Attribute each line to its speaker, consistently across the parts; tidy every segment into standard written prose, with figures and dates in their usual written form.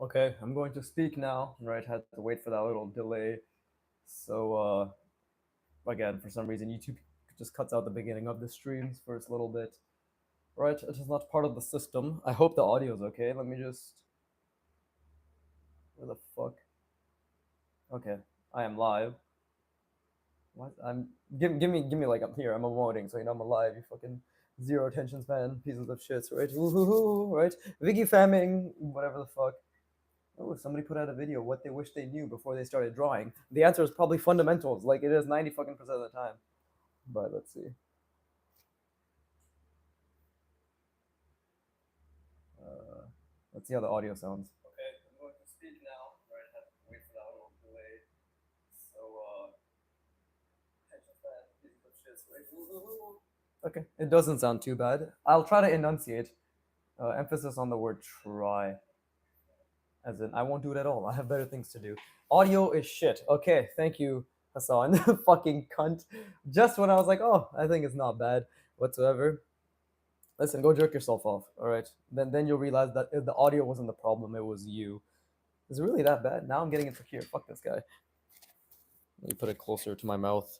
Speaker 1: Okay, I'm going to speak now. Right, had to wait for that little delay. So, again, for some reason, YouTube just cuts out the beginning of the streams for its little bit. Right, it is not part of the system. I hope the audio is okay. Let me just. Where the fuck? Okay, I am live. What? Give me like I'm here. I'm emoting, so you know I'm alive. You fucking zero attention span pieces of shit. Right? Woo-hoo-hoo, right? Vicky famming, whatever the fuck. Oh, somebody put out a video what they wish they knew before they started drawing. The answer is probably fundamentals, like it is 90 fucking percent of the time. But let's see. Uh, let's see how the audio sounds. Okay, I'm going to speak now. Right, I have to wait for that little delay. So, attention span, pieces of shit. Right? Okay, it doesn't sound too bad. I'll try to enunciate. Emphasis on the word try. As in, I won't do it at all. I have better things to do. Audio is shit. Okay, thank you, Hassan. Fucking cunt. Just when I was like, oh, I think it's not bad whatsoever. Listen, go jerk yourself off. All right. Then you'll realize that the audio wasn't the problem. It was you. Is it really that bad? Now I'm getting insecure. Fuck this guy. Let me put it closer to my mouth.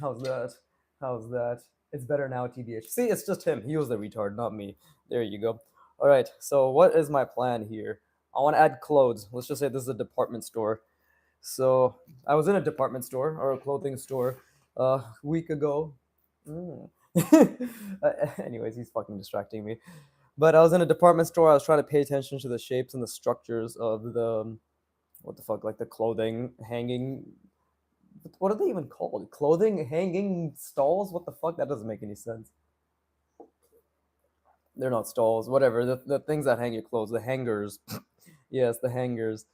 Speaker 1: How's that? How's that? It's better now, TBH. See, it's just him. He was the retard, not me. There you go. All right. So what is my plan here? I want to add clothes. Let's just say this is a department store. So I was in a department store or a clothing store a week ago. Mm. Anyways, he's fucking distracting me. But I was in a department store. I was trying to pay attention to the shapes and the structures of the what the fuck, like the clothing hanging. What are they even called? Clothing hanging stalls? What the fuck? That doesn't make any sense. They're not stalls. Whatever. The things that hang your clothes, the hangers. Yes, the hangers.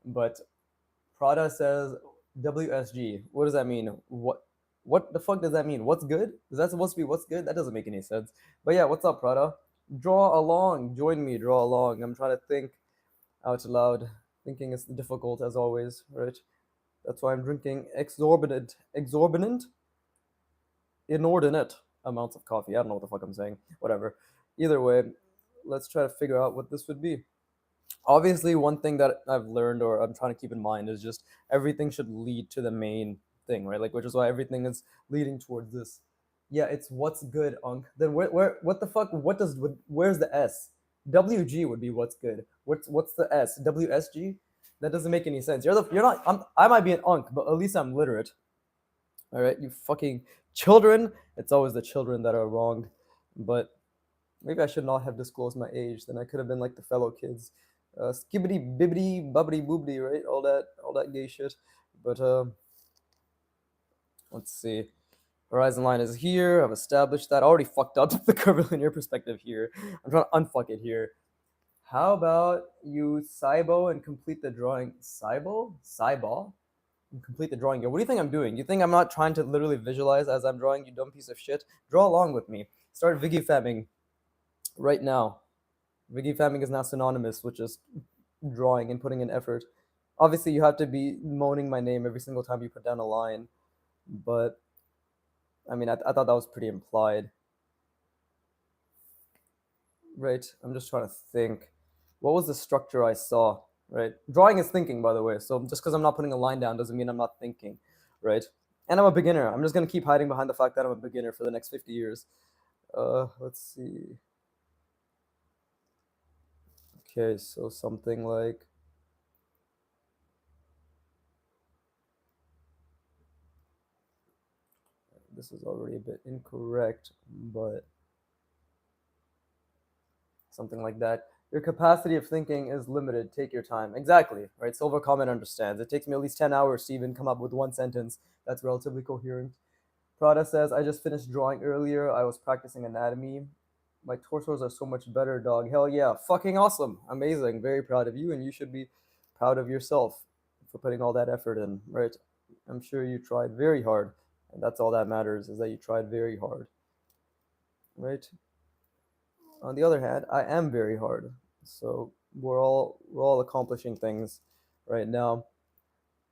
Speaker 1: But Prada says WSG. What does that mean? What the fuck does that mean? What's good? Is that supposed to be what's good? That doesn't make any sense. But yeah, what's up, Prada? Draw along. Join me. Draw along. I'm trying to think out loud. Thinking is difficult as always, right? That's why I'm drinking inordinate amounts of coffee. I don't know what the fuck I'm saying. Whatever. Either way, let's try to figure out what this would be. Obviously, one thing that I've learned or I'm trying to keep in mind is just everything should lead to the main thing, right? Like, which is why everything is leading towards this. Yeah, it's what's good, Unk. Then what the fuck? Where's the S? WG would be what's good. What's the S? WSG? That doesn't make any sense. You're not. I might be an Unk, but at least I'm literate. All right, you fucking children. It's always the children that are wrong, but maybe I should not have disclosed my age. Then I could have been like the fellow kids, skibbity bibbity bubbity boobity, right? All that gay shit. But let's see. Horizon line is here. I've established that. I already fucked up the curvilinear perspective here. I'm trying to unfuck it here. How about you Saibo and complete the drawing? Saibo? And complete the drawing here. What do you think I'm doing? You think I'm not trying to literally visualize as I'm drawing, you dumb piece of shit? Draw along with me. Start Viggy famming right now. Viggy famming is now synonymous with just drawing and putting in effort. Obviously, you have to be moaning my name every single time you put down a line, but I mean, I thought that was pretty implied. Right? I'm just trying to think. What was the structure I saw? Right? Drawing is thinking, by the way. So just because I'm not putting a line down doesn't mean I'm not thinking. Right? And I'm a beginner. I'm just going to keep hiding behind the fact that I'm a beginner for the next 50 years. Let's see. Okay, so something like. This is already a bit incorrect, but something like that. Your capacity of thinking is limited. Take your time. Exactly, right? Silver Comment understands. It takes me at least 10 hours to even come up with one sentence that's relatively coherent. Prada says, I just finished drawing earlier. I was practicing anatomy. My torsos are so much better, dog. Hell yeah. Fucking awesome. Amazing. Very proud of you, and you should be proud of yourself for putting all that effort in, right? I'm sure you tried very hard, and that's all that matters is that you tried very hard, right? On the other hand, I am very hard. So we're all accomplishing things right now.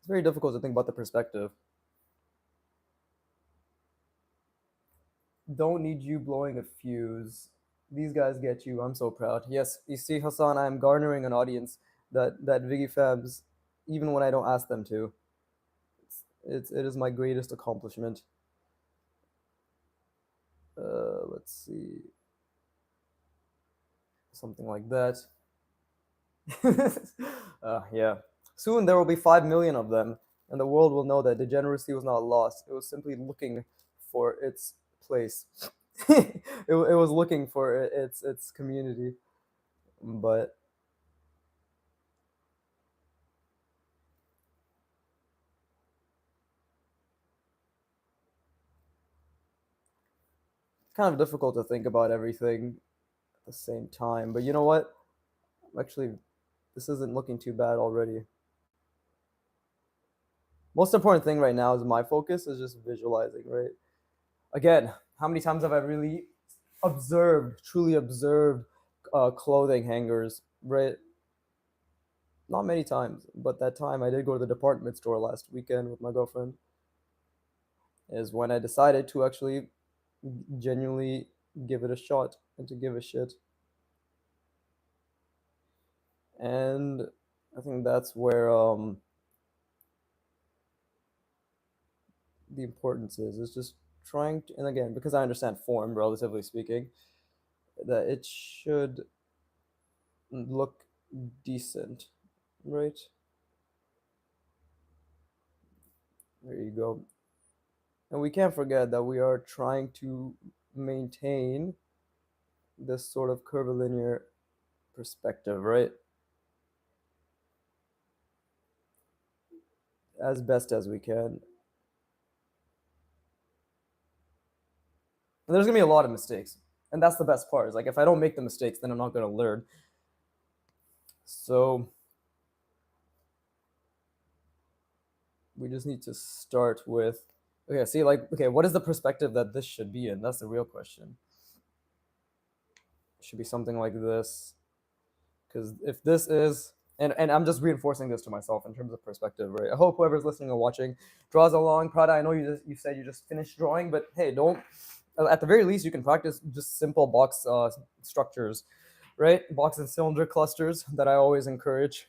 Speaker 1: It's very difficult to think about the perspective. Don't need you blowing a fuse. These guys get you. I'm so proud. Yes, you see, Hassan, I am garnering an audience that Viggy Fabs, even when I don't ask them to. It is my greatest accomplishment. Let's see, something like that. Yeah. Soon there will be 5 million of them, and the world will know that degeneracy was not lost. It was simply looking for its place. It was looking for its community, but it's kind of difficult to think about everything at the same time. But you know what? Actually, this isn't looking too bad already. Most important thing right now is my focus is just visualizing, right? Again, how many times have I really observed, truly observed clothing hangers, right? Not many times, but that time I did go to the department store last weekend with my girlfriend is when I decided to actually genuinely give it a shot and to give a shit. And I think that's where the importance is just trying to, and again, because I understand form, relatively speaking, that it should look decent, right? There you go. And we can't forget that we are trying to maintain this sort of curvilinear perspective, right? As best as we can. And there's gonna be a lot of mistakes. And that's the best part. Is like if I don't make the mistakes, then I'm not gonna learn. So we just need to start with okay, see like okay, what is the perspective that this should be in? That's the real question. It should be something like this. Because if this is and I'm just reinforcing this to myself in terms of perspective, right? I hope whoever's listening or watching draws along. Prada, I know you said you just finished drawing, but hey, don't at the very least you can practice just simple box structures, right? Box and cylinder clusters that I always encourage.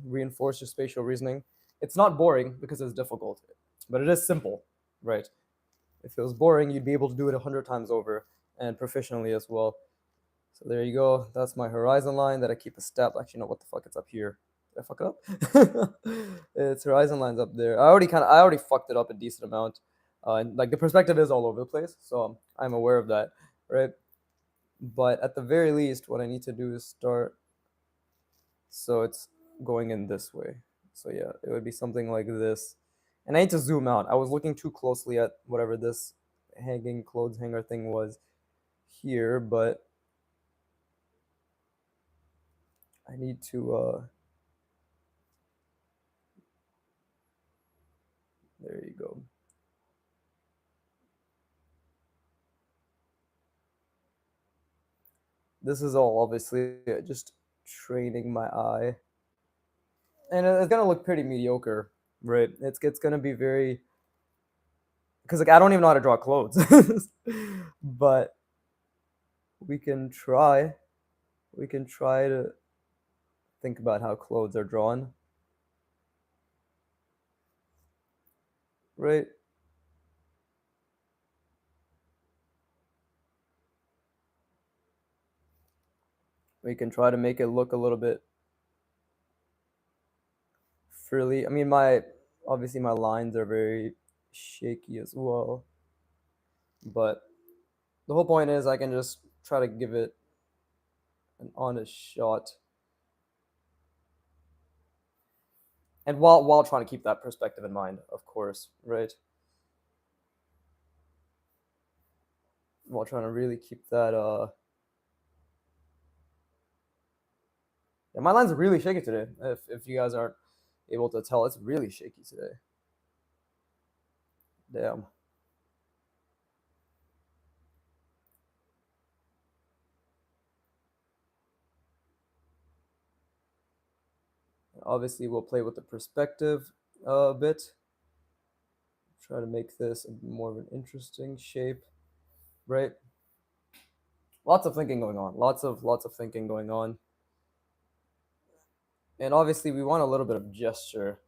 Speaker 1: Reinforce your spatial reasoning. It's not boring because it's difficult, but it is simple, right? If it was boring, you'd be able to do it 100 times over and proficiently as well. So there you go. That's my horizon line that I keep a step. Actually, no, what the fuck? It's up here. Did I fuck it up? It's horizon lines up there. I already fucked it up a decent amount. And like the perspective is all over the place, so I'm aware of that, right? But at the very least, what I need to do is start. So it's going in this way. So yeah, it would be something like this. And I need to zoom out. I was looking too closely at whatever this hanging clothes hanger thing was here, but I need to there you go. This is all obviously just training my eye. And it's gonna look pretty mediocre, right? It's gonna be very because like I don't even know how to draw clothes. But we can try. We can try to think about how clothes are drawn. Right? We can try to make it look a little bit frilly. I mean my obviously my lines are very shaky as well. But the whole point is I can just try to give it an honest shot. And while trying to keep that perspective in mind, of course, right? While trying to really keep that yeah, my lines are really shaky today. If you guys aren't able to tell, it's really shaky today. Damn. Obviously, we'll play with the perspective a bit. Try to make this more of an interesting shape, right? Lots of thinking going on. Lots of thinking going on. And obviously we want a little bit of gesture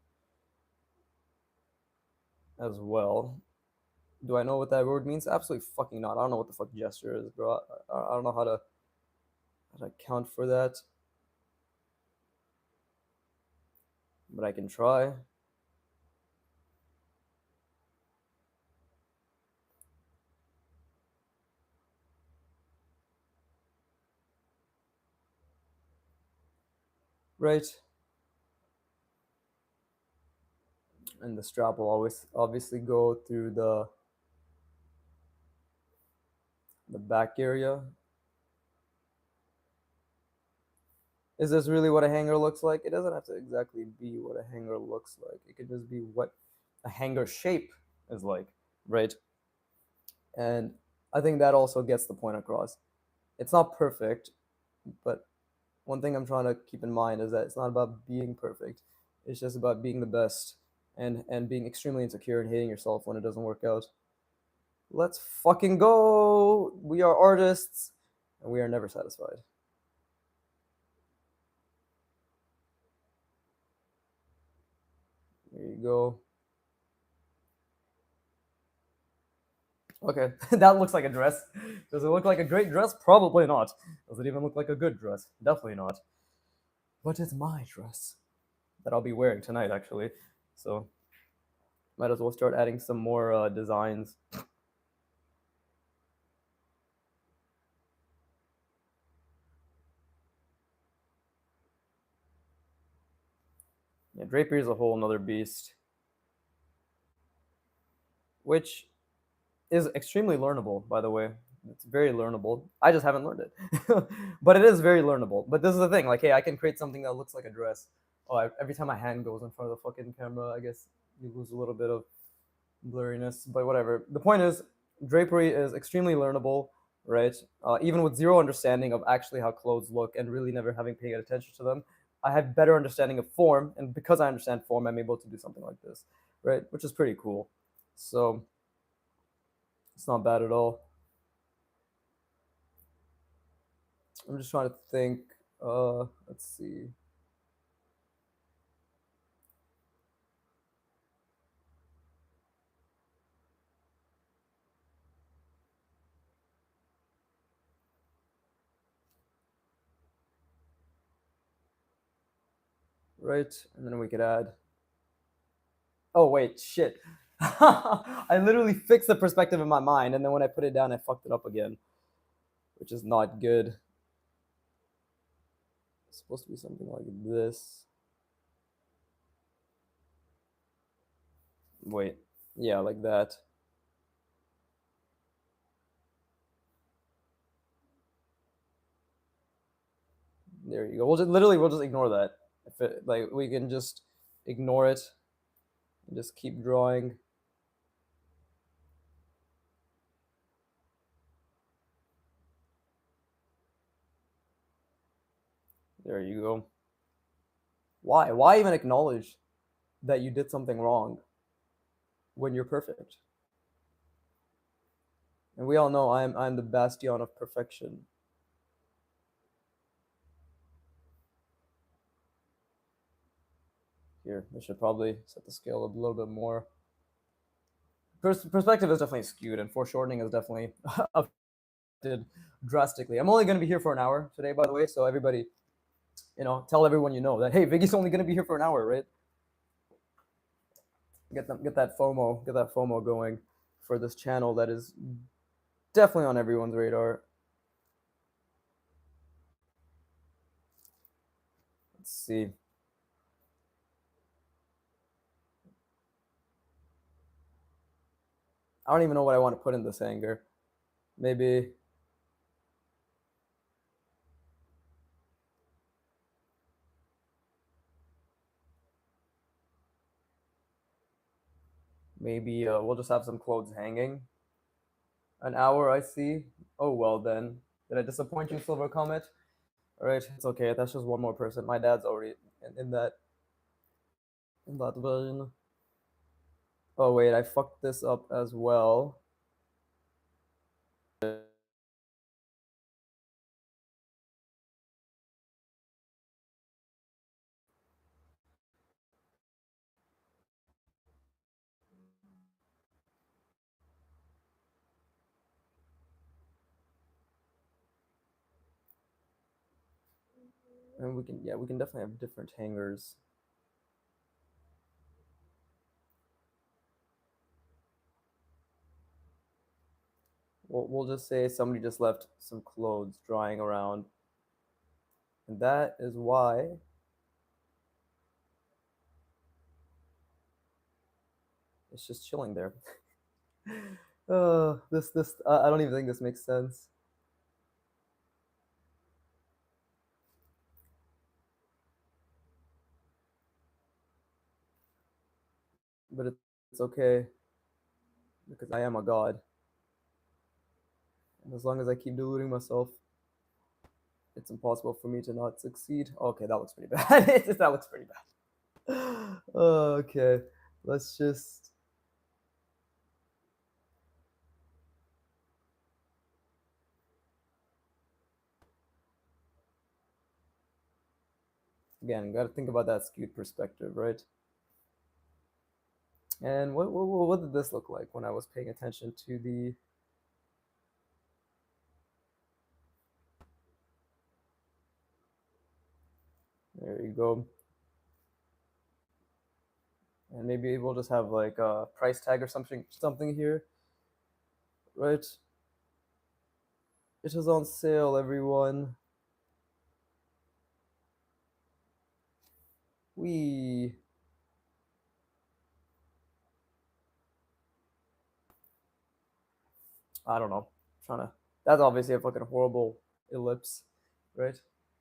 Speaker 1: as well. Do I know what that word means? Absolutely fucking not. I don't know what the fuck gesture is, bro. I don't know how to account for that, but I can try. Right. And the strap will always obviously go through the back area. Is this really what a hanger looks like? It doesn't have to exactly be what a hanger looks like. It could just be what a hanger shape is like, right? And I think that also gets the point across. It's not perfect, but one thing I'm trying to keep in mind is that it's not about being perfect. It's just about being the best and being extremely insecure and hating yourself when it doesn't work out. Let's fucking go. We are artists and we are never satisfied. There you go. Okay, that looks like a dress. Does it look like a great dress? Probably not. Does it even look like a good dress? Definitely not. But it's my dress that I'll be wearing tonight, actually. So might as well start adding some more designs. Yeah, drapery is a whole another beast, which is extremely learnable, by the way. It's very learnable. I just haven't learned it, but it is very learnable. But this is the thing, like, hey, I can create something that looks like a dress. Oh, every time my hand goes in front of the fucking camera, I guess you lose a little bit of blurriness, but whatever. The point is, drapery is extremely learnable, right? Even with zero understanding of actually how clothes look and really never having paid attention to them, I have better understanding of form, and because I understand form, I'm able to do something like this, right? Which is pretty cool. So it's not bad at all. I'm just trying to think. Let's see. Right, and then we could add. Oh wait, shit. I literally fixed the perspective in my mind, and then when I put it down, I fucked it up again, which is not good. It's supposed to be something like this. Wait, yeah, like that. There you go. We'll just ignore that. If it like we can just ignore it and just keep drawing. There you go. Why? Why even acknowledge that you did something wrong when you're perfect? And we all know I'm the bastion of perfection. Here, I should probably set the scale up a little bit more. Perspective is definitely skewed, and foreshortening is definitely affected drastically. I'm only going to be here for an hour today, by the way, so everybody, tell everyone you know that hey, Viggy's only going to be here for an hour, right? Get that FOMO going for this channel that is definitely on everyone's radar. Let's see. I don't even know what I want to put in this hanger. Maybe we'll just have some clothes hanging. An hour, I see. Oh well then. Did I disappoint you, Silver Comet? All right, it's okay. That's just one more person. My dad's already in that version. Oh wait, I fucked this up as well. And we can definitely have different hangers. We'll just say somebody just left some clothes drying around, and that is why it's just chilling there. This I don't even think this makes sense. But it's okay because I am a god, and as long as I keep deluding myself, it's impossible for me to not succeed. Okay, that looks pretty bad. That looks pretty bad. Okay, let's just again got to think about that skewed perspective, right? And what did this look like when I was paying attention to the? There you go. And maybe we'll just have like a price tag or something here, right? It is on sale, everyone. We I don't know. Trying to. That's obviously a fucking horrible ellipse, right?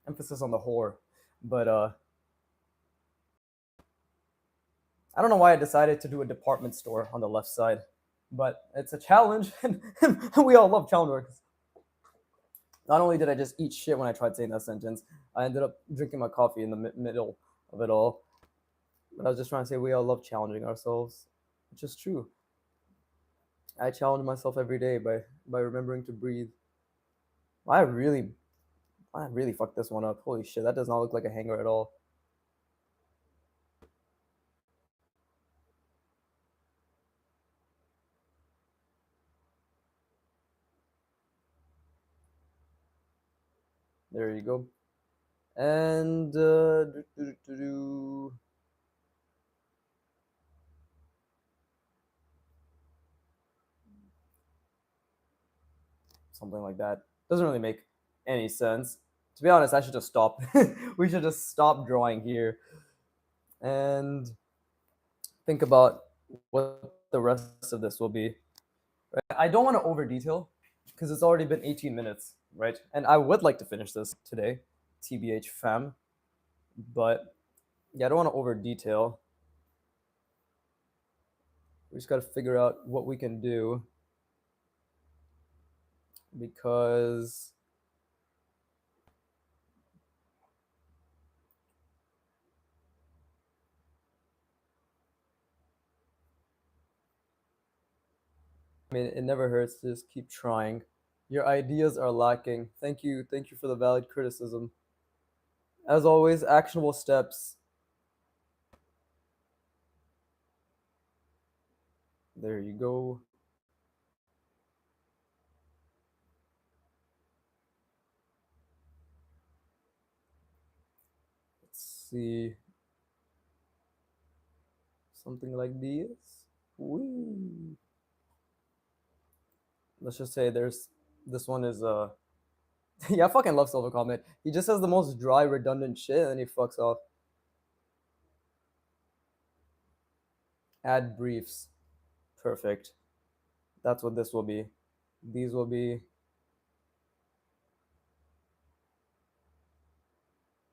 Speaker 1: Emphasis on the whore, but I don't know why I decided to do a department store on the left side, but it's a challenge, and we all love challenge works. Not only did I just eat shit when I tried saying that sentence, I ended up drinking my coffee in the middle of it all. But I was just trying to say we all love challenging ourselves, which is true. I challenge myself every day by remembering to breathe. I really I really fucked this one up. Holy shit, that does not look like a hanger at all. There you go. And something like that. Doesn't really make any sense. To be honest, I should just stop. We should just stop drawing here and think about what the rest of this will be. Right? I don't want to over detail because it's already been 18 minutes, right? And I would like to finish this today, TBH fam. But yeah, I don't want to over detail. We just got to figure out what we can do because I mean, it never hurts to just keep trying. Your ideas are lacking. Thank you for the valid criticism. As always, actionable steps. There you go. Let's see. Something like this. Whee. Let's just say there's this one is yeah, I fucking love Silver Comet. He just has the most dry, redundant shit and he fucks off. Add briefs. Perfect. That's what this will be. These will be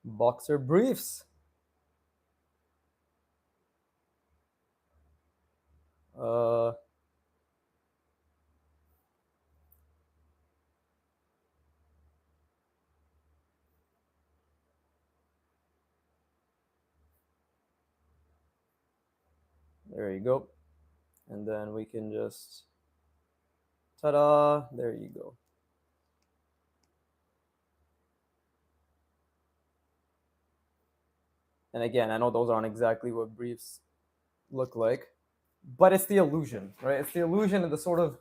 Speaker 1: boxer briefs. Uh, there you go. And then we can just ta-da, there you go. And again, I know those aren't exactly what briefs look like, but it's the illusion, right? It's the illusion and the sort of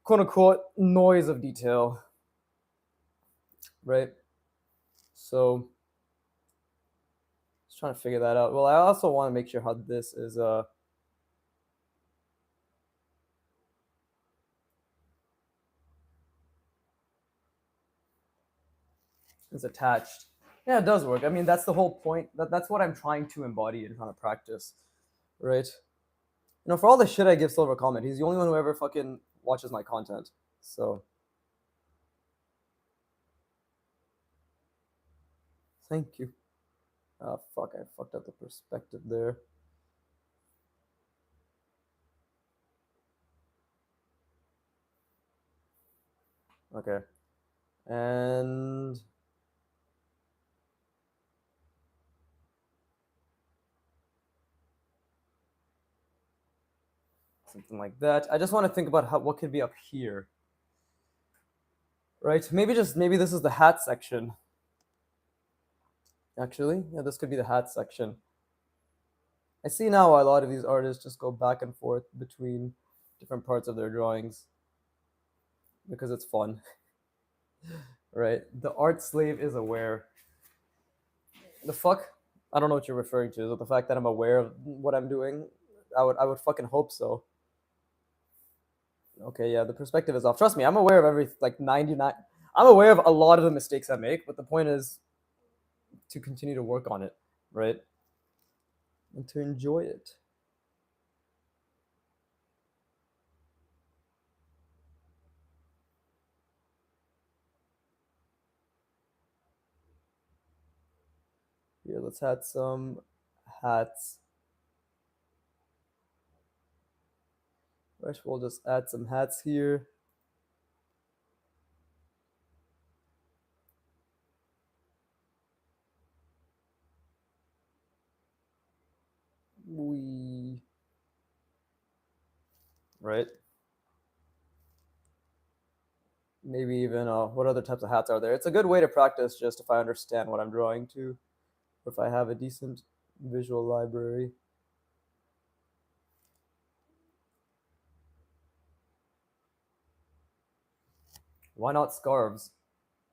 Speaker 1: quote unquote noise of detail, right? So Just trying to figure that out. Well, I also want to make sure how this is attached. Yeah, it does work. I mean, that's the whole point. That's what I'm trying to embody and trying to practice, right? You know, for all the shit I give Silver comment, he's the only one who ever fucking watches my content. So, thank you. Fuck, I fucked up the perspective there. Okay. And something like that. I just want to think about what could be up here. Right? Maybe this is the hat section. Actually, yeah, this could be the hat section. I see now why a lot of these artists just go back and forth between different parts of their drawings because it's fun. Right? The art slave is aware. The fuck? I don't know what you're referring to. Is it the fact that I'm aware of what I'm doing? I would fucking hope so. Okay, yeah, the perspective is off. Trust me, I'm aware of every like 99. I'm aware of a lot of the mistakes I make, but the point is to continue to work on it, right? And to enjoy it. Here, let's add some hats. Right, we'll just add some hats here. Right? Maybe even what other types of hats are there? It's a good way to practice just if I understand what I'm drawing to, or if I have a decent visual library. Why not scarves?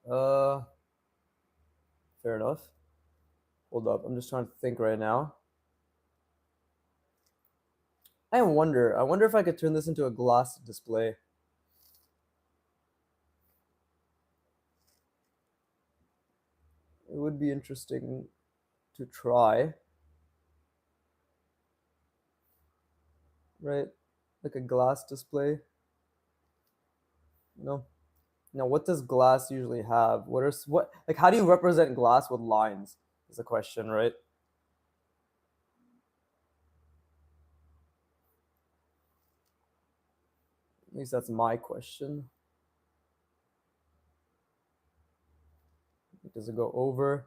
Speaker 1: Uh, Fair enough. Hold up, I'm just trying to think right now. I wonder. I wonder if I could turn this into a glass display. It would be interesting to try. Right? Like a glass display. You know? Now, what does glass usually have? What like how do you represent glass with lines? Is the question, right? At least that's my question. Does it go over?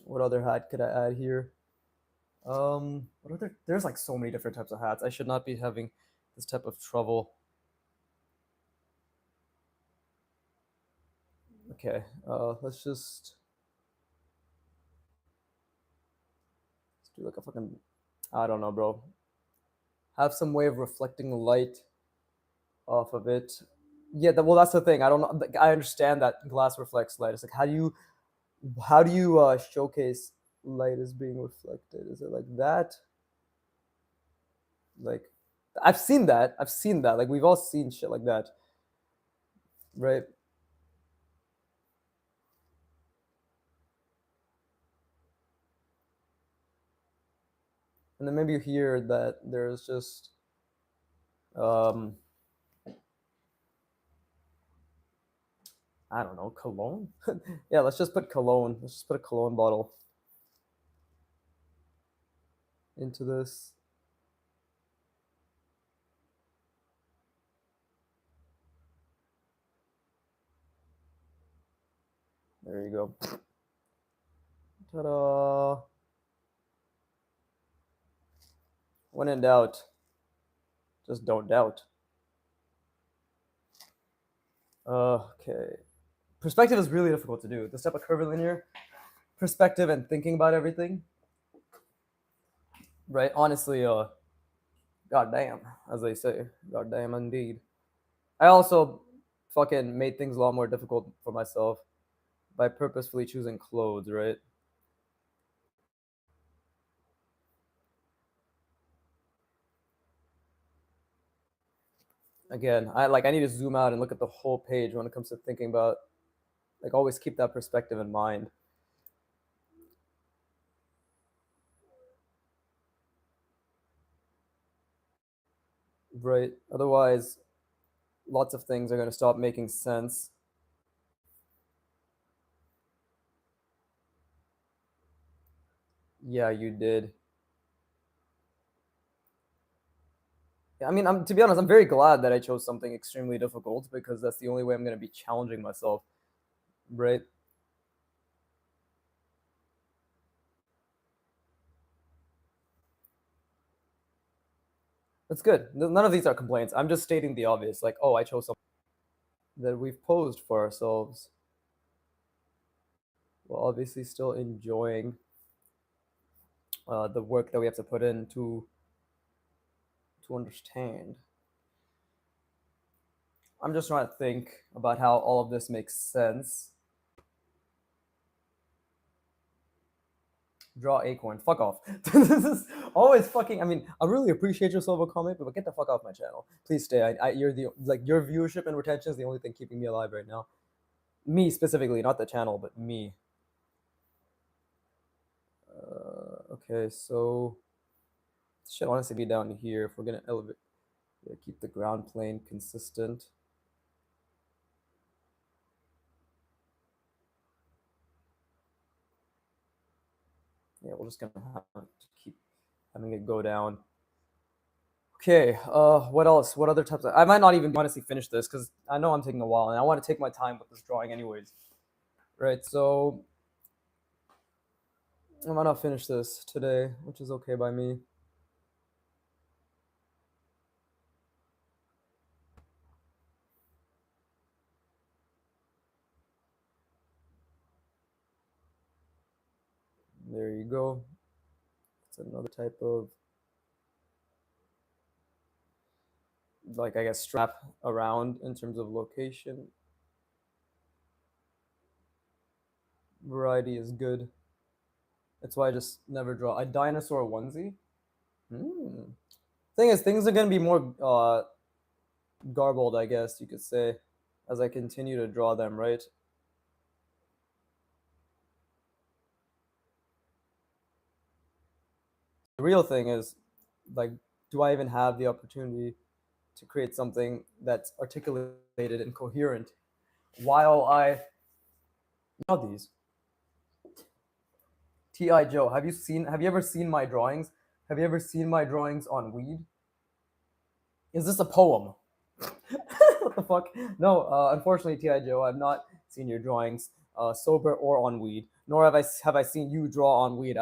Speaker 1: What other hat could I add here? What other? There's like so many different types of hats. I should not be having this type of trouble. Okay, let's do like a fucking, I don't know, bro. Have some way of reflecting light off of it. Yeah, well, that's the thing. I don't know. I understand that glass reflects light. It's like how do you showcase light as being reflected? Is it like that? Like, I've seen that. I've seen that. Like, we've all seen shit like that, right? And then maybe you hear that there's just um I don't know, cologne. Yeah, let's just put cologne. Let's just put a cologne bottle into this. There you go. Ta-da! When in doubt, just don't doubt. Okay. Perspective is really difficult to do. This type of curvilinear perspective and thinking about everything. Right? Honestly, goddamn, as they say. Goddamn indeed. I also fucking made things a lot more difficult for myself by purposefully choosing clothes, right? Again, I need to zoom out and look at the whole page when it comes to thinking about, like, always keep that perspective in mind, right? Otherwise, lots of things are going to stop making sense. Yeah, you did. I mean, to be honest, I'm very glad that I chose something extremely difficult because that's the only way I'm going to be challenging myself, right? That's good. None of these are complaints. I'm just stating the obvious, like, oh, I chose something that we've posed for ourselves while obviously still enjoying the work that we have to put in to understand. I'm just trying to think about how all of this makes sense. Draw acorn. Fuck off. This is always fucking. I mean, I really appreciate your silver comment, but get the fuck off my channel. Please stay. You're the like your viewership and retention is the only thing keeping me alive right now. Me specifically, not the channel, but me. Okay, so should honestly be down here if we're gonna elevate. Yeah, keep the ground plane consistent. Yeah, we're just gonna have to keep having it go down. Okay, what else? What other types I might not even honestly finish this because I know I'm taking a while and I want to take my time with this drawing anyways. Right, so I might not finish this today, which is okay by me. There you go. It's another type of, like, I guess, strap around in terms of location. Variety is good. That's why I just never draw a dinosaur onesie. Hmm. Thing is, things are gonna be more garbled, I guess you could say, as I continue to draw them, right? The real thing is, like, do I even have the opportunity to create something that's articulated and coherent while I draw these? T.I. Joe, have you ever seen my drawings? Have you ever seen my drawings on weed? Is this a poem? What the fuck? No, unfortunately, Ti Joe, I've not seen your drawings sober or on weed. Nor have I seen you draw on weed.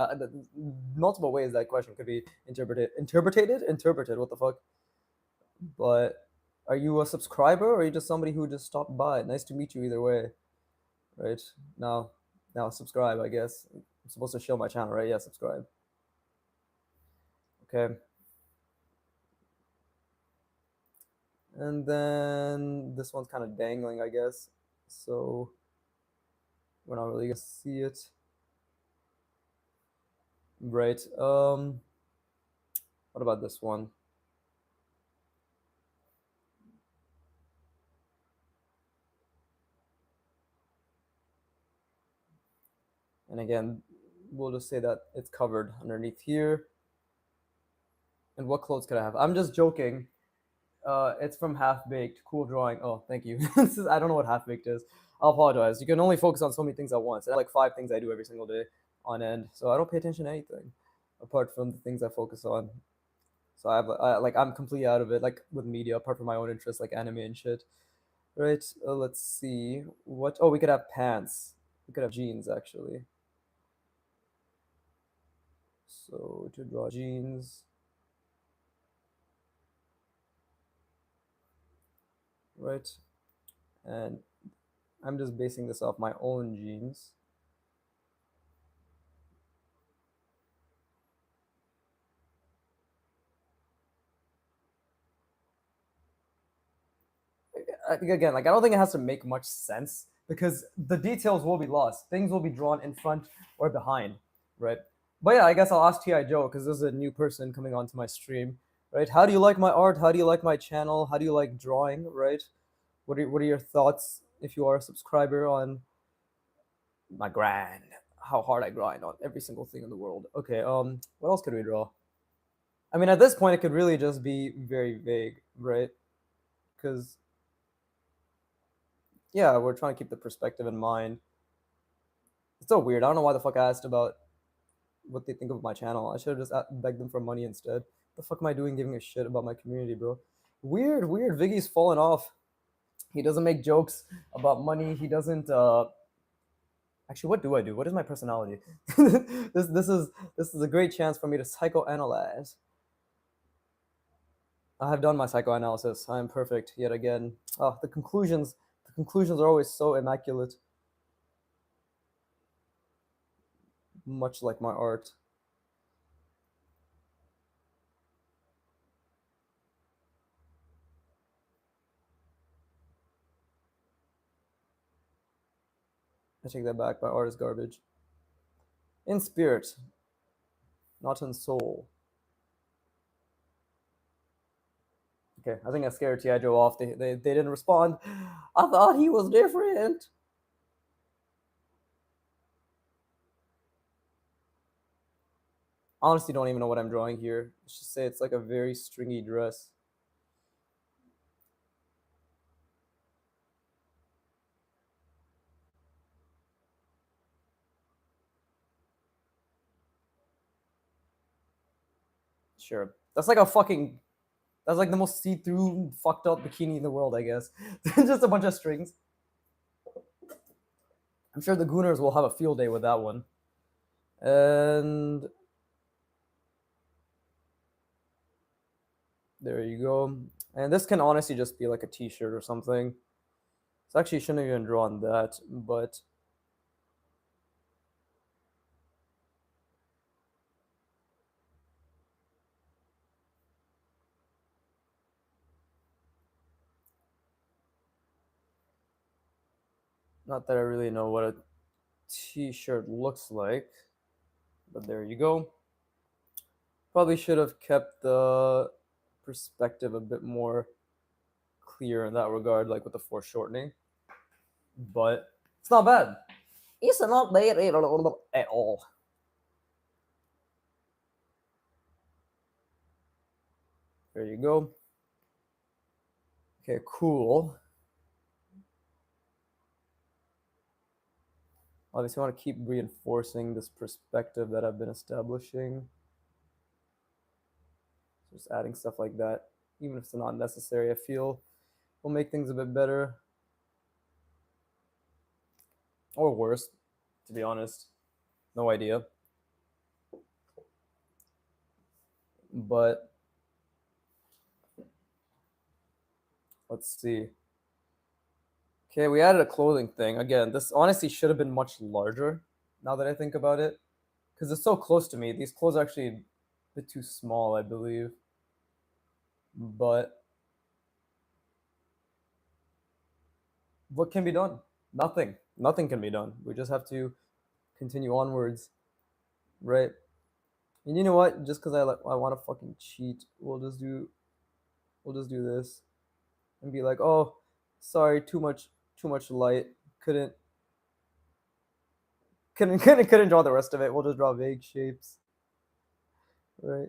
Speaker 1: Multiple ways that question could be interpreted. What the fuck? But are you a subscriber or are you just somebody who just stopped by? Nice to meet you either way, right? Now, now subscribe. I guess I'm supposed to show my channel, right? Yeah, subscribe. Okay. And then this one's kind of dangling, I guess. So we're not really gonna see it. Right. What about this one? And again, we'll just say that it's covered underneath here. And what clothes could I have? I'm just joking. It's from Half Baked. Cool drawing. Oh, thank you. I don't know what Half Baked is. I'll apologize. You can only focus on so many things at once. I have like 5 things I do every single day on end, so I don't pay attention to anything apart from the things I focus on. So I'm completely out of it. Like with media, apart from my own interests, like anime and shit. Right. Let's see. What? Oh, we could have pants. We could have jeans actually. So to draw jeans, right? And I'm just basing this off my own jeans. I think again, like I don't think it has to make much sense because the details will be lost. Things will be drawn in front or behind, right? But yeah, I guess I'll ask Ti Joe because this is a new person coming onto my stream, right? How do you like my art? How do you like my channel? How do you like drawing, right? What are your thoughts if you are a subscriber on my grind? How hard I grind on every single thing in the world. Okay, what else could we draw? I mean, at this point, it could really just be very vague, right? Because yeah, we're trying to keep the perspective in mind. It's so weird. I don't know why the fuck I asked about what they think of my channel. I should have just begged them for money instead. The fuck am I doing giving a shit about my community, bro? Weird, weird. Viggy's fallen off. He doesn't make jokes about money. He doesn't. Actually, what do I do? What is my personality? This is a great chance for me to psychoanalyze. I have done my psychoanalysis. I am perfect yet again. Oh, the conclusions are always so immaculate, much like my art. I take that back. My art is garbage. In spirit, not in soul. Okay, I think I scared Ti Joe off. They didn't respond. I thought he was different. Honestly, don't even know what I'm drawing here. Let's just say it's like a very stringy dress. Sure. That's like a fucking. That's like the most see-through, fucked up bikini in the world, I guess. Just a bunch of strings. I'm sure the Gooners will have a field day with that one. And there you go. And this can honestly just be like a t-shirt or something. It's actually shouldn't have even drawn that, but not that I really know what a t-shirt looks like. But there you go. Probably should have kept the perspective a bit more clear in that regard, like with the foreshortening. But it's not bad. It's not bad at all. There you go. Okay, cool. Obviously, I want to keep reinforcing this perspective that I've been establishing. Just adding stuff like that, even if it's not necessary, I feel will make things a bit better. Or worse, to be honest. No idea. But let's see. Okay, we added a clothing thing. Again, this honestly should have been much larger now that I think about it. Because it's so close to me. These clothes are actually a bit too small, I believe. But what can be done? Nothing. Nothing can be done. We just have to continue onwards, right? And you know what? Just because I want to fucking cheat, we'll just do this and be like, oh, sorry, too much light. Couldn't couldn't draw the rest of it. We'll just draw vague shapes, right?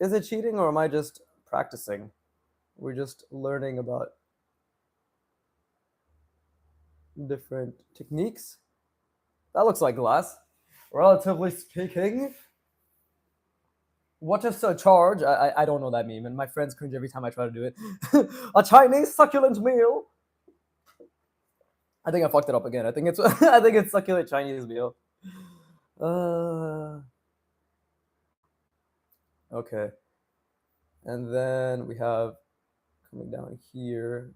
Speaker 1: Is it cheating or am I just practicing? We're just learning about different techniques. That looks like glass. Relatively speaking. What if a charge? I don't know that meme, and my friends cringe every time I try to do it. A Chinese succulent meal. I think I fucked it up again. I think it's I think it's succulent Chinese meal. Uh, okay. And then we have coming down here.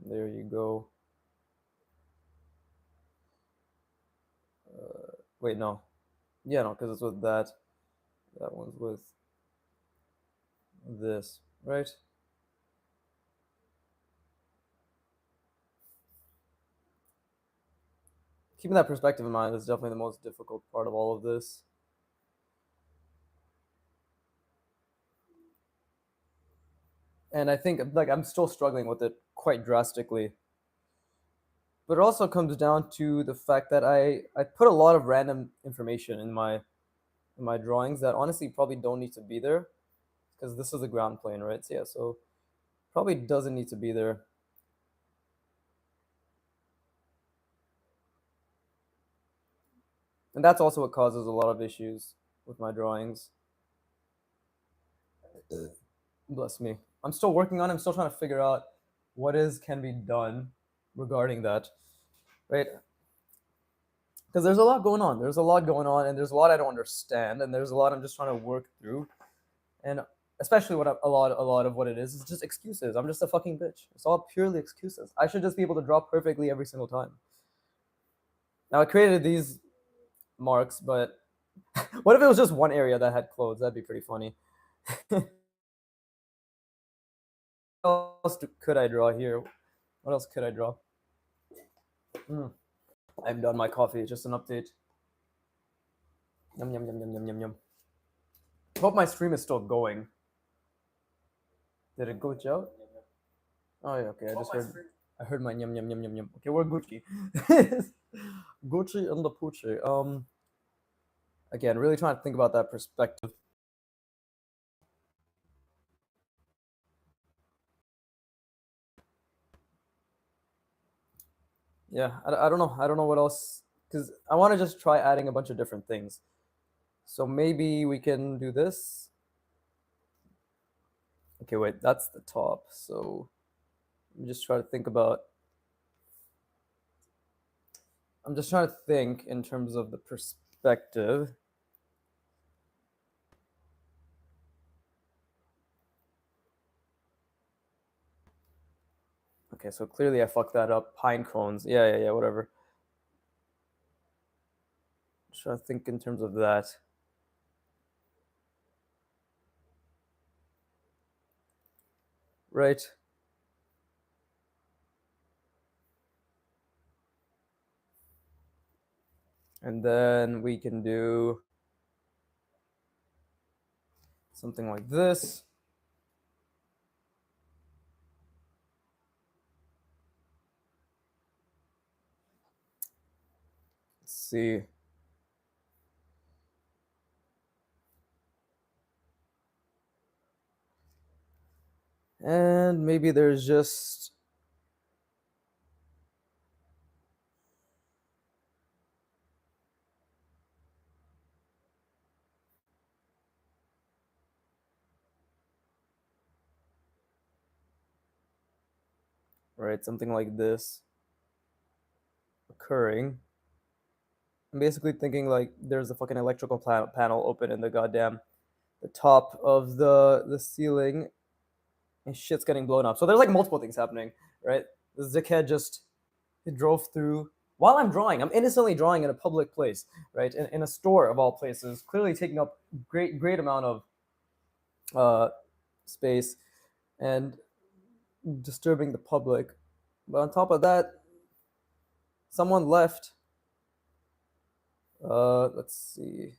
Speaker 1: There you go. Wait, no. Yeah, no, because it's with that. That one's with this, right? Keeping that perspective in mind is definitely the most difficult part of all of this. And I think like I'm still struggling with it quite drastically. But it also comes down to the fact that I put a lot of random information in my drawings that honestly probably don't need to be there because this is the ground plane, right? So yeah, so probably doesn't need to be there. And that's also what causes a lot of issues with my drawings. Bless me. I'm still working on it. I'm still trying to figure out what is can be done regarding that, right? Because there's a lot going on. There's a lot going on, and there's a lot I don't understand, and there's a lot I'm just trying to work through. And especially what a lot of what it is just excuses. I'm just a fucking bitch. It's all purely excuses. I should just be able to draw perfectly every single time. Now I created these marks, but what if it was just one area that had clothes? That'd be pretty funny. What else could I draw here? What else could I draw? Mm, I've done my coffee. Just an update. Yum yum yum yum yum yum yum. Hope my stream is still going. Did it glitch out? Oh yeah, okay. I heard my yum yum yum yum yum. Okay, we're Gucci. Gucci and the Poochie. Again, really trying to think about that perspective. Yeah, I don't know. I don't know what else because I want to just try adding a bunch of different things. So maybe we can do this. Okay, wait, that's the top. So let me just try to think about. I'm just trying to think in terms of the perspective. Okay, so clearly I fucked that up. Pine cones. Yeah, yeah, yeah, whatever. Just trying to think in terms of that. Right. And then we can do something like this. Let's see. And maybe there's just right something like this occurring. I'm basically thinking like there's a fucking electrical panel open in the goddamn the top of the ceiling, and shit's getting blown up. So there's like multiple things happening, right? This dickhead just he drove through while I'm drawing. I'm innocently drawing in a public place, right? In a store of all places, clearly taking up great amount of uh, space and disturbing the public. But on top of that, someone left. Let's see.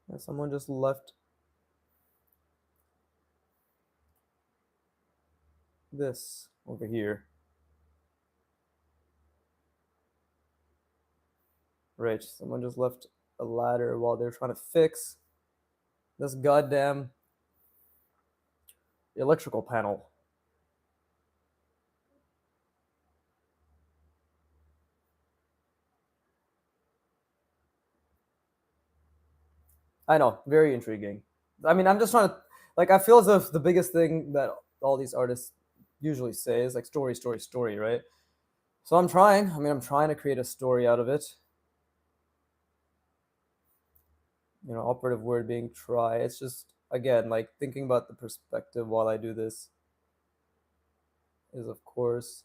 Speaker 1: Yeah, someone just left this over here. Right, someone just left a ladder while they're trying to fix this goddamn electrical panel. I know, very intriguing. I mean, I'm just trying to, like, I feel as if the biggest thing that all these artists usually say is like story, story, story, right? So I'm trying. I mean, I'm trying to create a story out of it. You know, operative word being try. It's just, again, like thinking about the perspective while I do this is, of course,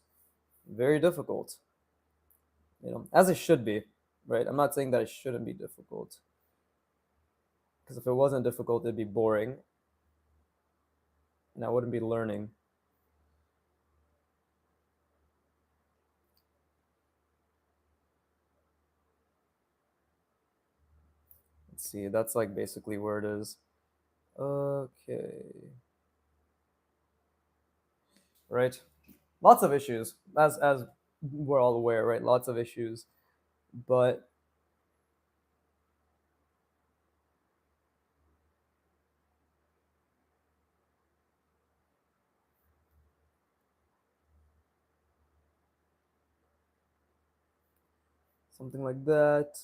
Speaker 1: very difficult. as it should be, right? I'm not saying that it shouldn't be difficult, because if it wasn't difficult, it'd be boring, and I wouldn't be learning. Let's see, that's like basically where it is. Okay, right. Lots of issues, as we're all aware, right? Lots of issues, but something like that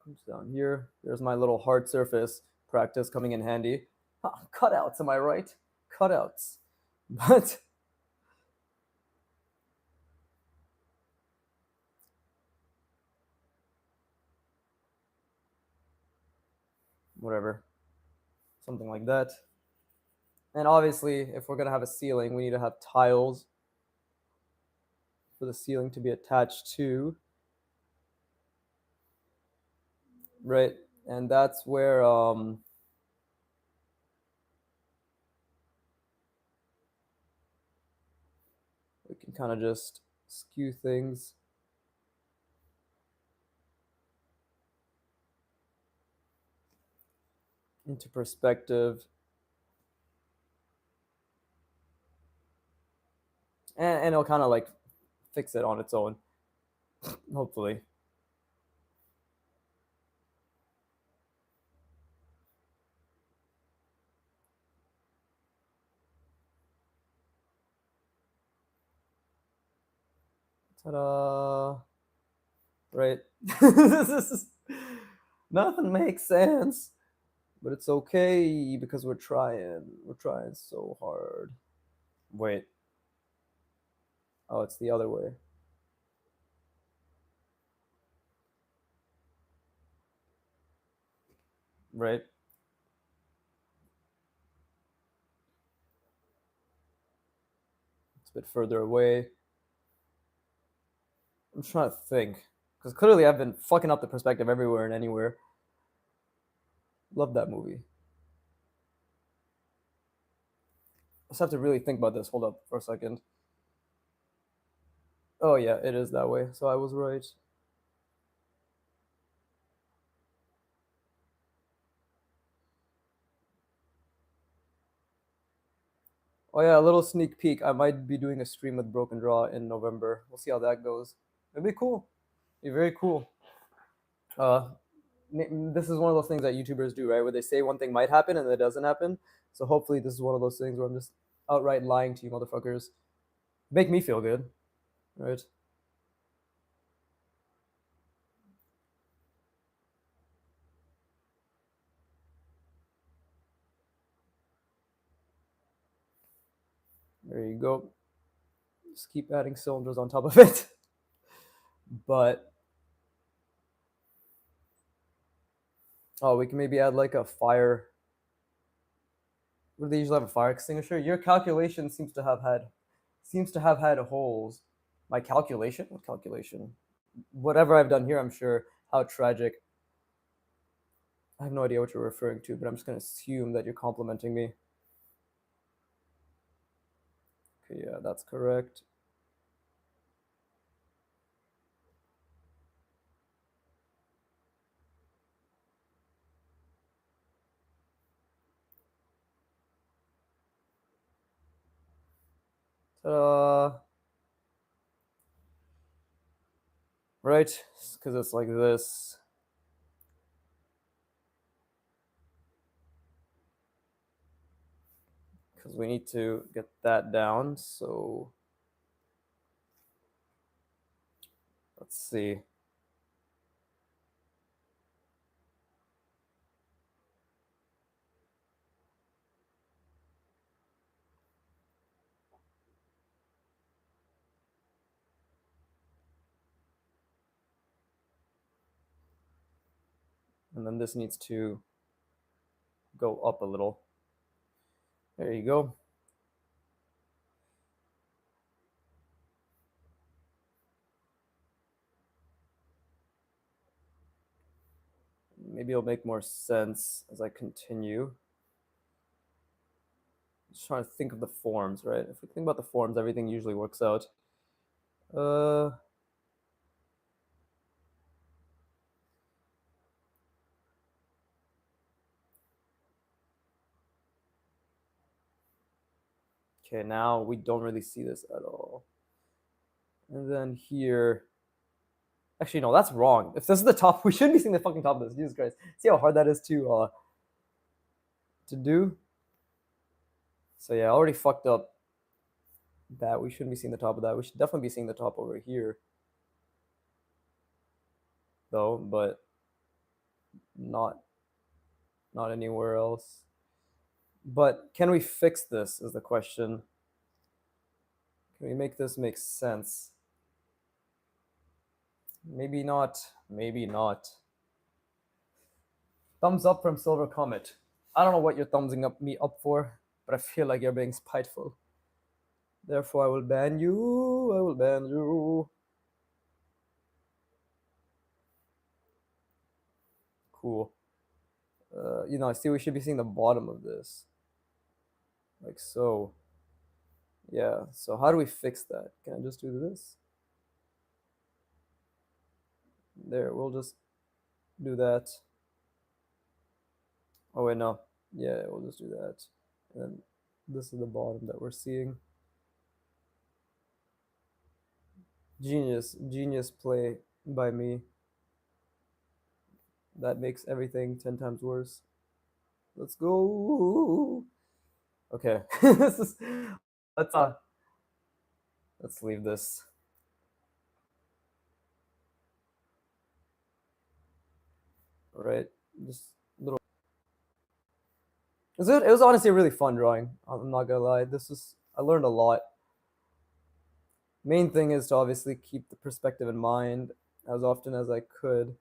Speaker 1: comes down here. There's my little hard surface practice coming in handy. Cutouts, am I right? Cutouts. But whatever, something like that. And obviously, if we're gonna have a ceiling, we need to have tiles for the ceiling to be attached to, right? And that's where we can kind of just skew things into perspective, and it'll kind of like fix it on its own, hopefully. Ta-da! Right? This is nothing makes sense, but it's okay because we're trying. We're trying so hard. Wait. Oh, it's the other way. Right? It's a bit further away. I'm trying to think. Because clearly I've been fucking up the perspective everywhere and anywhere. Love that movie. I just have to really think about this. Hold up for a second. Oh, yeah, it is that way. So I was right. Oh, yeah, a little sneak peek. I might be doing a stream with Broken Draw in November. We'll see how that goes. It'd be cool. It'd be very cool. Uh, this is one of those things that YouTubers do, right? Where they say one thing might happen and it doesn't happen. So hopefully this is one of those things where I'm just outright lying to you motherfuckers. Make me feel good, right? There you go. Just keep adding cylinders on top of it. But oh, we can maybe add like a fire. What do they usually have, a fire extinguisher? Your calculation seems to have had holes. My calculation? What calculation? Whatever I've done here, I'm sure. How tragic. I have no idea what you're referring to, but I'm just gonna assume that you're complimenting me. Okay, yeah, that's correct. Ta-da! Right? Because it's like this. Because we need to get that down. So let's see. And then this needs to go up a little. There you go. maybe it'll make more sense as I continue. Just trying to think of the forms, right? If we think about the forms, everything usually works out. Uh, okay, now we don't really see this at all. And then here, actually, no, that's wrong. If this is the top, we shouldn't be seeing the fucking top of this. Jesus Christ. See how hard that is to do? So yeah, I already fucked up that. We shouldn't be seeing the top of that. We should definitely be seeing the top over here, though, but not anywhere else. But can we fix this is the question. Can we make this make sense? Maybe not. Maybe not. Thumbs up from Silver Comet. I don't know what you're thumbsing up me up for, but I feel like you're being spiteful. Therefore, I will ban you. I will ban you. Cool. I see we should be seeing the bottom of this. Like so. Yeah, so how do we fix that? Can I just do this? There, we'll just do that. Oh wait, no. Yeah, we'll just do that. And this is the bottom that we're seeing. Genius play by me. That makes everything 10 times worse. Let's go. Okay. let's let's leave this. All right. Just little. It was honestly a really fun drawing. I'm not gonna lie. I learned a lot. Main thing is to obviously keep the perspective in mind as often as I could,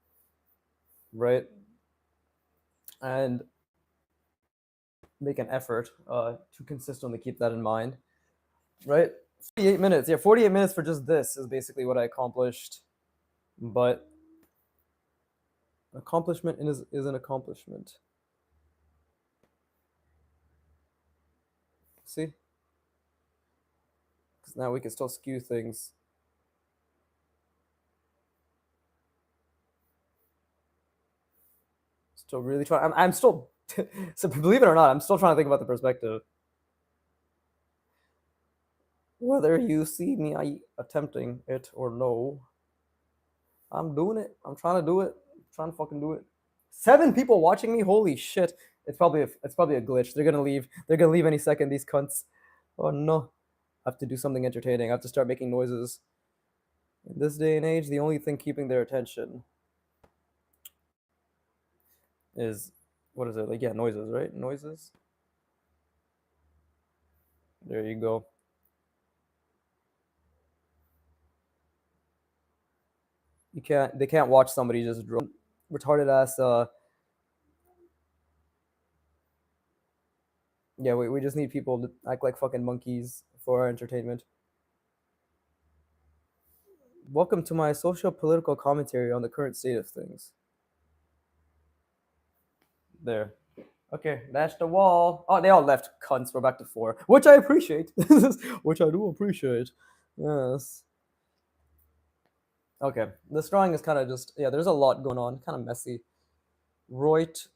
Speaker 1: right? And make an effort to consistently keep that in mind, right? 48 minutes. Yeah, 48 minutes for just this is basically what I accomplished. But accomplishment is an accomplishment. See? Because now we can still skew things. Still really trying. I'm still, so believe it or not, I'm still trying to think about the perspective. Whether you see me attempting it or no, I'm doing it. I'm trying to do it. I'm trying to fucking do it. 7 people watching me. Holy shit! It's probably a glitch. They're gonna leave. They're gonna leave any second. These cunts. Oh no! I have to do something entertaining. I have to start making noises. In this day and age, the only thing keeping their attention is what is it? Like yeah, noises, right? Noises. There you go. They can't watch somebody just draw retarded ass yeah, we just need people to act like fucking monkeys for our entertainment. Welcome to my social political commentary on the current state of things. There. Okay, that's the wall. Oh, they all left, cunts. We're back to 4, which I appreciate. Which I do appreciate. Yes. Okay, this drawing is kind of just, yeah, there's a lot going on. Kind of messy. Reut.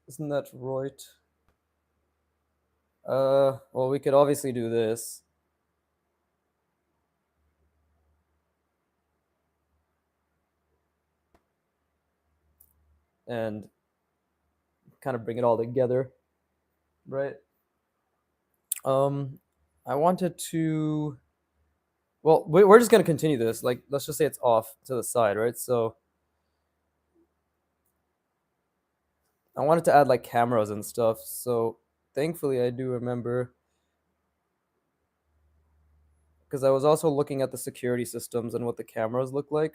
Speaker 1: Isn't that Reut? Well, we could obviously do this. And kind of bring it all together, right? I wanted to. Well, we're just gonna continue this. Like, let's just say it's off to the side, right? So I wanted to add like cameras and stuff. So thankfully, I do remember because I was also looking at the security systems and what the cameras look like.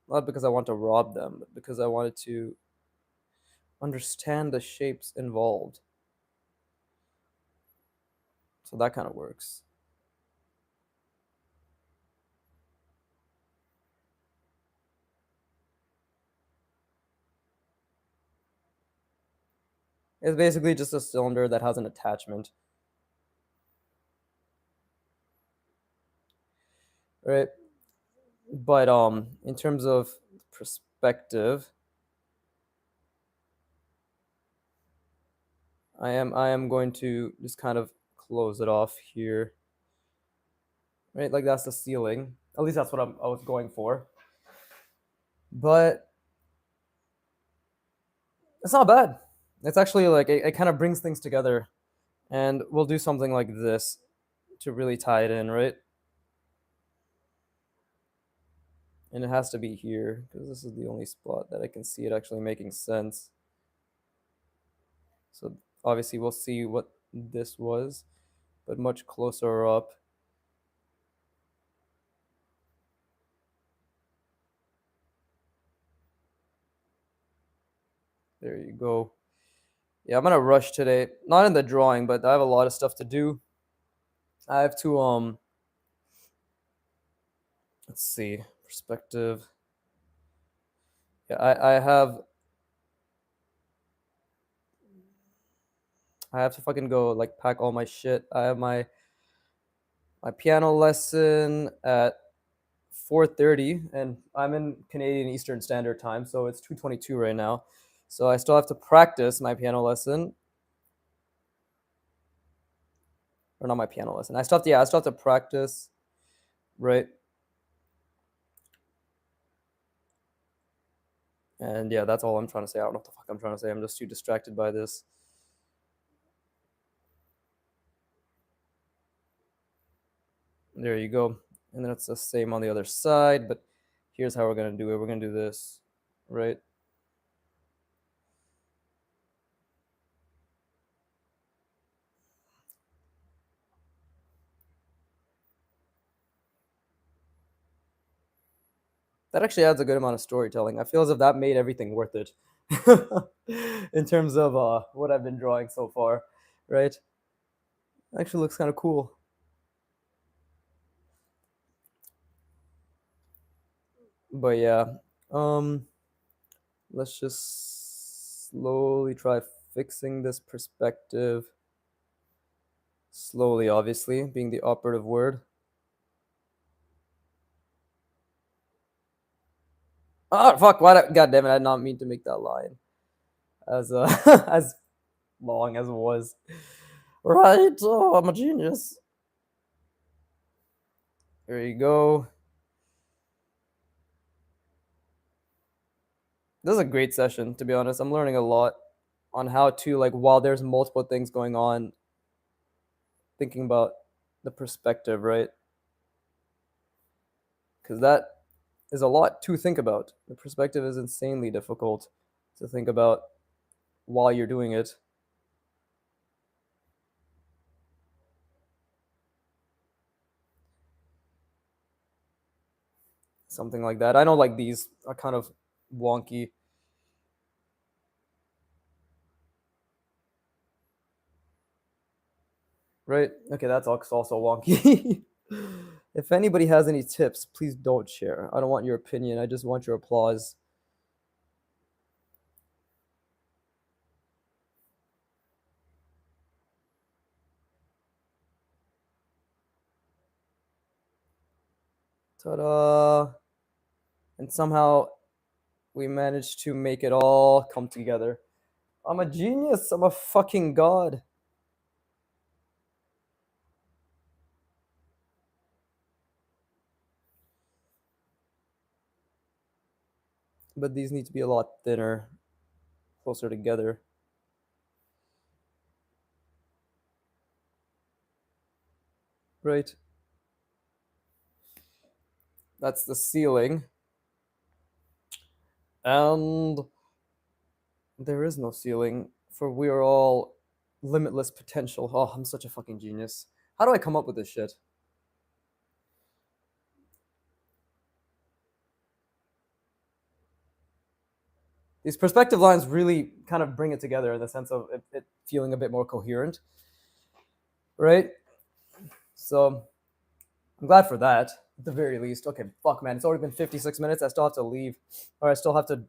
Speaker 1: Not because I want to rob them, but because I wanted to understand the shapes involved. So that kind of works. It's basically just a cylinder that has an attachment. Right? But in terms of perspective, I am going to just kind of close it off here. Right? Like that's the ceiling. At least that's what I was going for. But it's not bad. It's actually like it kind of brings things together. And we'll do something like this to really tie it in, right? And it has to be here because this is the only spot that I can see it actually making sense. So obviously we'll see what this was, but much closer up. There you go. Yeah, I'm gonna rush today. Not in the drawing, but I have a lot of stuff to do. I have to let's see, perspective. Yeah, I have to fucking go like pack all my shit. I have my piano lesson at 4:30, and I'm in Canadian Eastern Standard Time, so it's 2:22 right now. So I still have to practice my piano lesson, or not my piano lesson. I still have to practice, right? And yeah, that's all I'm trying to say. I don't know what the fuck I'm trying to say. I'm just too distracted by this. There you go. And then it's the same on the other side, but here's how we're gonna do it. We're gonna do this, right? That actually adds a good amount of storytelling. I feel as if that made everything worth it in terms of what I've been drawing so far, right? Actually looks kind of cool. But yeah, um, let's just slowly try fixing this perspective. Slowly, obviously, being the operative word. Oh fuck! God damn it! I did not mean to make that line as as long as it was. Right? Oh, I'm a genius. There you go. This is a great session, to be honest. I'm learning a lot on how to, like, while there's multiple things going on, thinking about the perspective, right? Because that is a lot to think about. The perspective is insanely difficult to think about while you're doing it. Something like that. I know, like, these are kind of wonky. Right? Okay, that's also wonky. If anybody has any tips, please don't share. I don't want your opinion. I just want your applause. Ta-da! And somehow we managed to make it all come together. I'm a genius. I'm a fucking god. But these need to be a lot thinner, closer together. Right? That's the ceiling. And there is no ceiling, for we are all limitless potential. Oh, I'm such a fucking genius. How do I come up with this shit? These perspective lines really kind of bring it together in the sense of it feeling a bit more coherent, right? So I'm glad for that, at the very least. Okay, fuck, man. It's already been 56 minutes. I still have to leave, or I still have to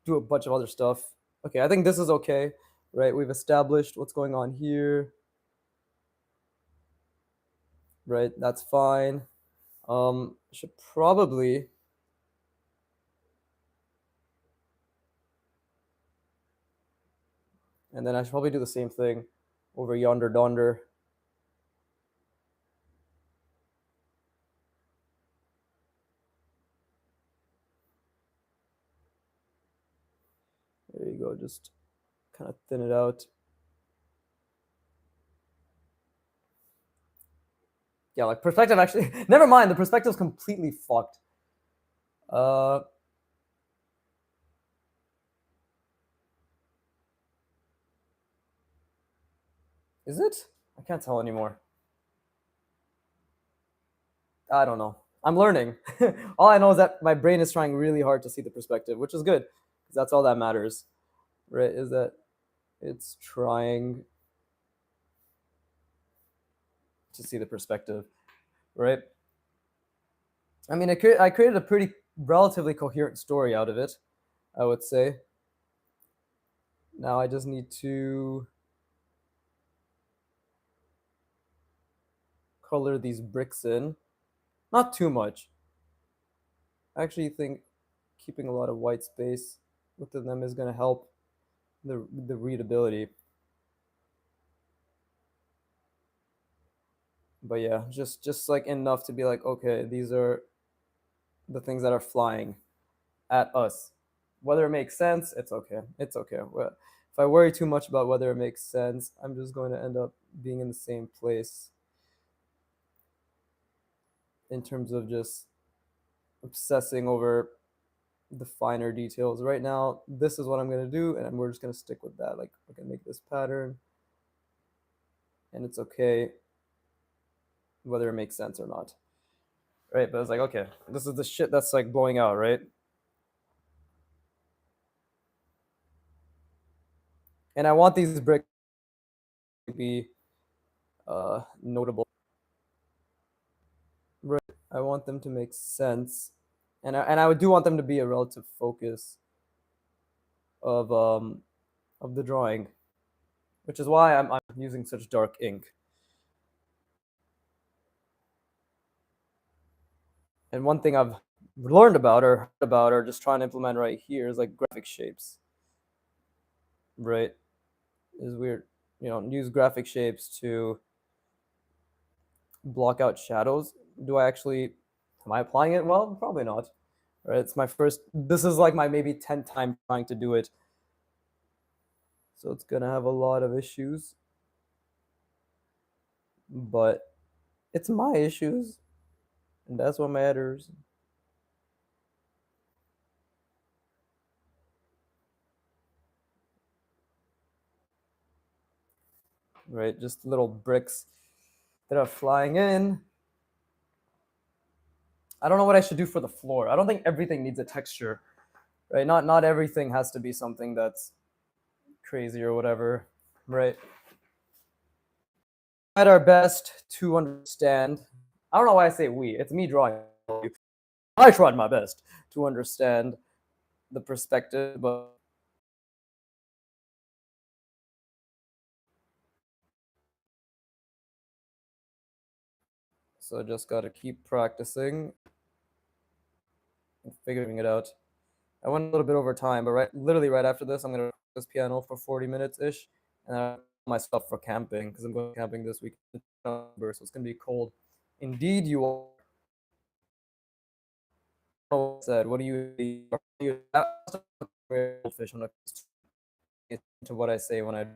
Speaker 1: do a bunch of other stuff. Okay, I think this is okay. right? We've established what's going on here, right? That's fine. Should probably, and then I should probably do the same thing over yonder donder. There you go, just kind of thin it out. Yeah, like perspective actually, never mind, the perspective's completely fucked. Uh, is it? I can't tell anymore. I don't know. I'm learning. All I know is that my brain is trying really hard to see the perspective, which is good, because that's all that matters, right? Is that it's trying to see the perspective, right? I mean, I created a pretty relatively coherent story out of it, I would say. Now I just need to color these bricks in. Not too much. I actually think keeping a lot of white space within them is going to help the readability. But yeah, just like enough to be like, okay, these are the things that are flying at us. Whether it makes sense, it's okay. It's okay. Well, if I worry too much about whether it makes sense, I'm just going to end up being in the same place in terms of just obsessing over the finer details. Right now, this is what I'm going to do, and we're just going to stick with that. Like, we're going to make this pattern, and it's okay whether it makes sense or not. Right? But it's like, okay, this is the shit that's like blowing out, right? And I want these bricks to be notable. Right. I want them to make sense, and I would do want them to be a relative focus of um of the drawing, which is why I'm using such dark ink. And one thing I've learned about or just trying to implement right here is like graphic shapes. Right? Is weird. Use graphic shapes to block out shadows. Do I actually am I applying it well? Probably not. Right? It's my first this is like my maybe 10th time trying to do it. So it's gonna have a lot of issues. But it's my issues, and that's what matters. Right? Just little bricks that are flying in. I don't know what I should do for the floor. I don't think everything needs a texture, right? Not everything has to be something that's crazy or whatever, right? At our best to understand. I don't know why I say we. It's me drawing. I tried my best to understand the perspective, but so just gotta keep practicing and figuring it out. I went a little bit over time, but literally right after this, I'm gonna practice piano for 40 minutes ish, and I myself for camping because I'm going camping this week, so it's gonna be cold. Indeed, you all said. What do you fish when it comes to what I say when I